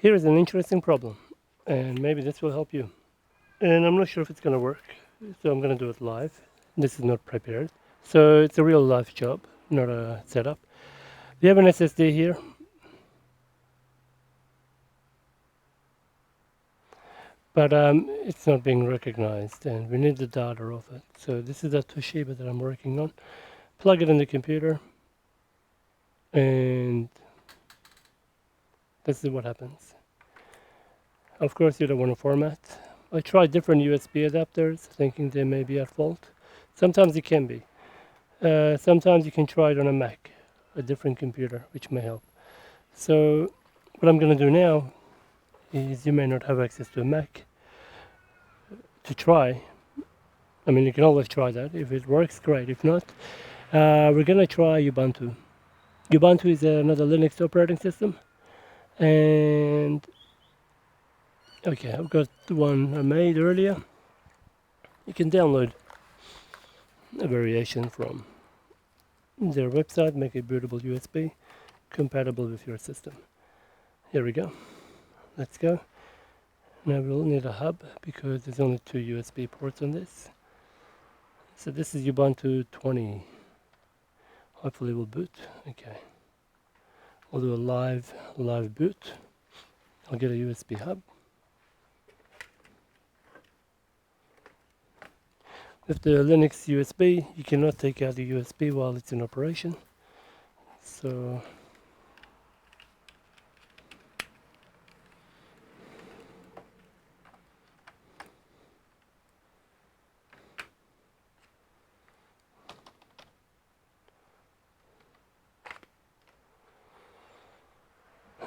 Here is an interesting problem, and maybe this will help you. And I'm not sure if it's going to work, so I'm going to do it live. This is not prepared. So it's a real live job, not a setup. We have an SSD here. But it's not being recognized, and we need the data of it. So this is the Toshiba that I'm working on. Plug it in the computer, and this is what happens. Of course, you don't want to format. I tried different USB adapters, thinking they may be at fault. Sometimes it can be. Sometimes you can try it on a Mac, a different computer, which may help. So what I'm going to do now is you may not have access to a Mac to try. I mean, you can always try that. If it works, great. If not, we're going to try Ubuntu. Ubuntu is another Linux operating system. And okay, I've got the one I made earlier. You can download a variation from their website, make it bootable USB, compatible with your system. Here we go. Let's go. Now we'll need a hub because there's only 2 USB ports on this. So this is Ubuntu 20. Hopefully it will boot. Okay. We'll do a live boot. I'll get a USB hub. With the Linux USB, you cannot take out the USB while it's in operation. So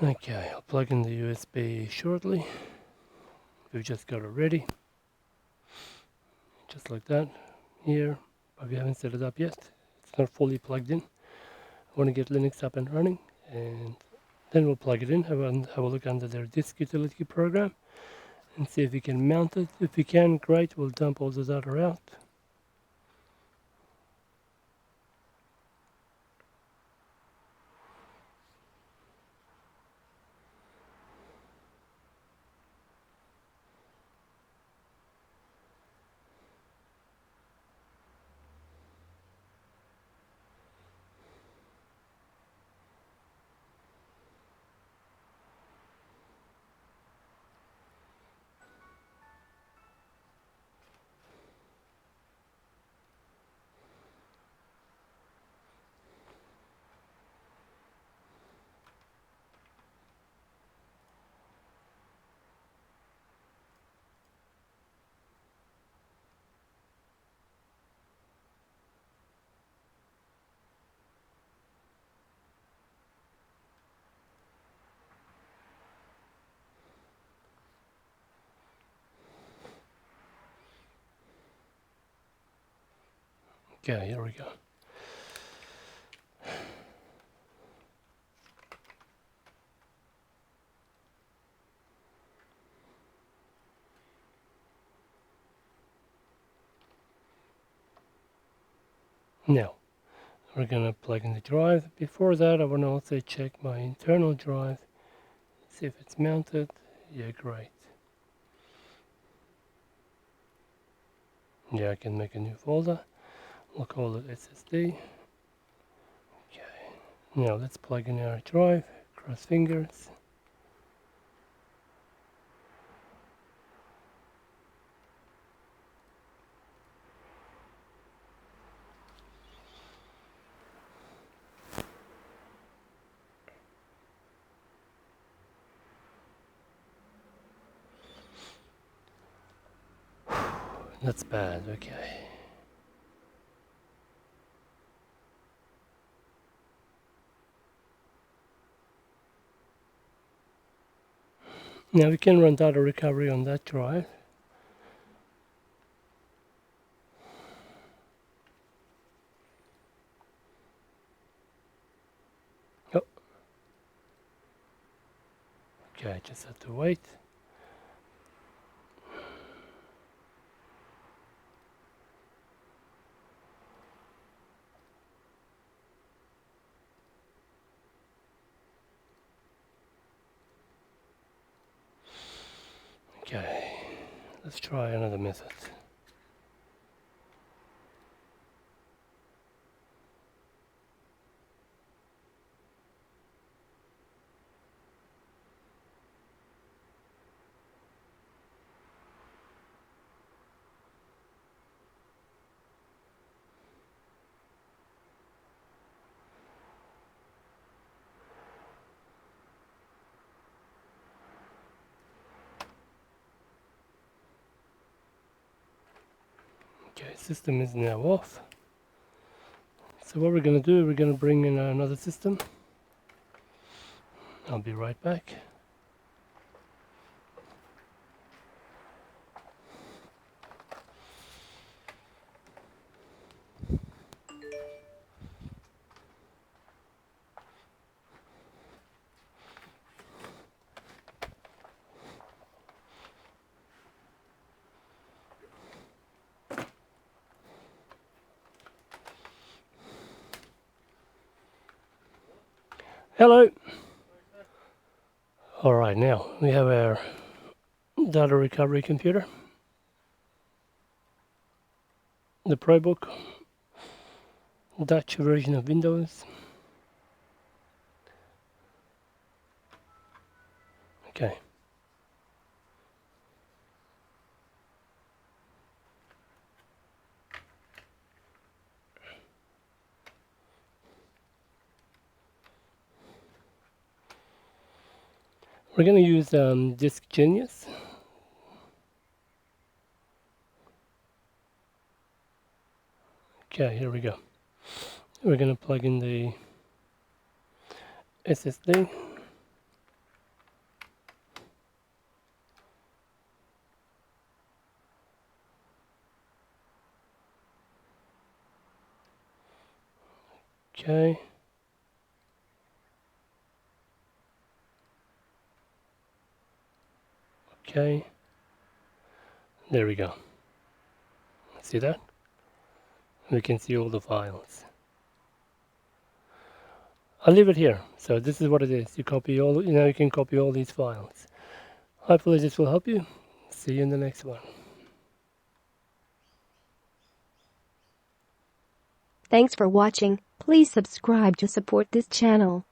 okay, I'll plug in the USB shortly. We've just got it ready. Just like that here, but we haven't set it up yet. It's not fully plugged in. I want to get Linux up and running, and then we'll plug it in, have a look under their disk utility program, and see if we can mount it. If we can, great, we'll dump all the data out. Okay, here we go. Now, we're gonna plug in the drive. Before that, I want to also check my internal drive, see if it's mounted. Yeah, great. Yeah, I can make a new folder. We'll call it SSD. Okay, now let's plug in our drive. Cross fingers. That's bad, okay. Now we can run data recovery on that drive. Oh, okay, I just have to wait. Okay, let's try another method. Okay, system is now off. So what we're going to do, we're going to bring in another system. I'll be right back. Hello. Alright, now we have our data recovery computer, the ProBook, Dutch version of Windows. Okay. We're going to use Disk Genius. Okay, here we go. We're going to plug in the SSD. Okay. Okay. There we go. See that? We can see all the files. I'll leave it here. So this is what it is. You copy all, you can copy all these files. Hopefully this will help you. See you in the next one. Thanks for watching. Please subscribe to support this channel.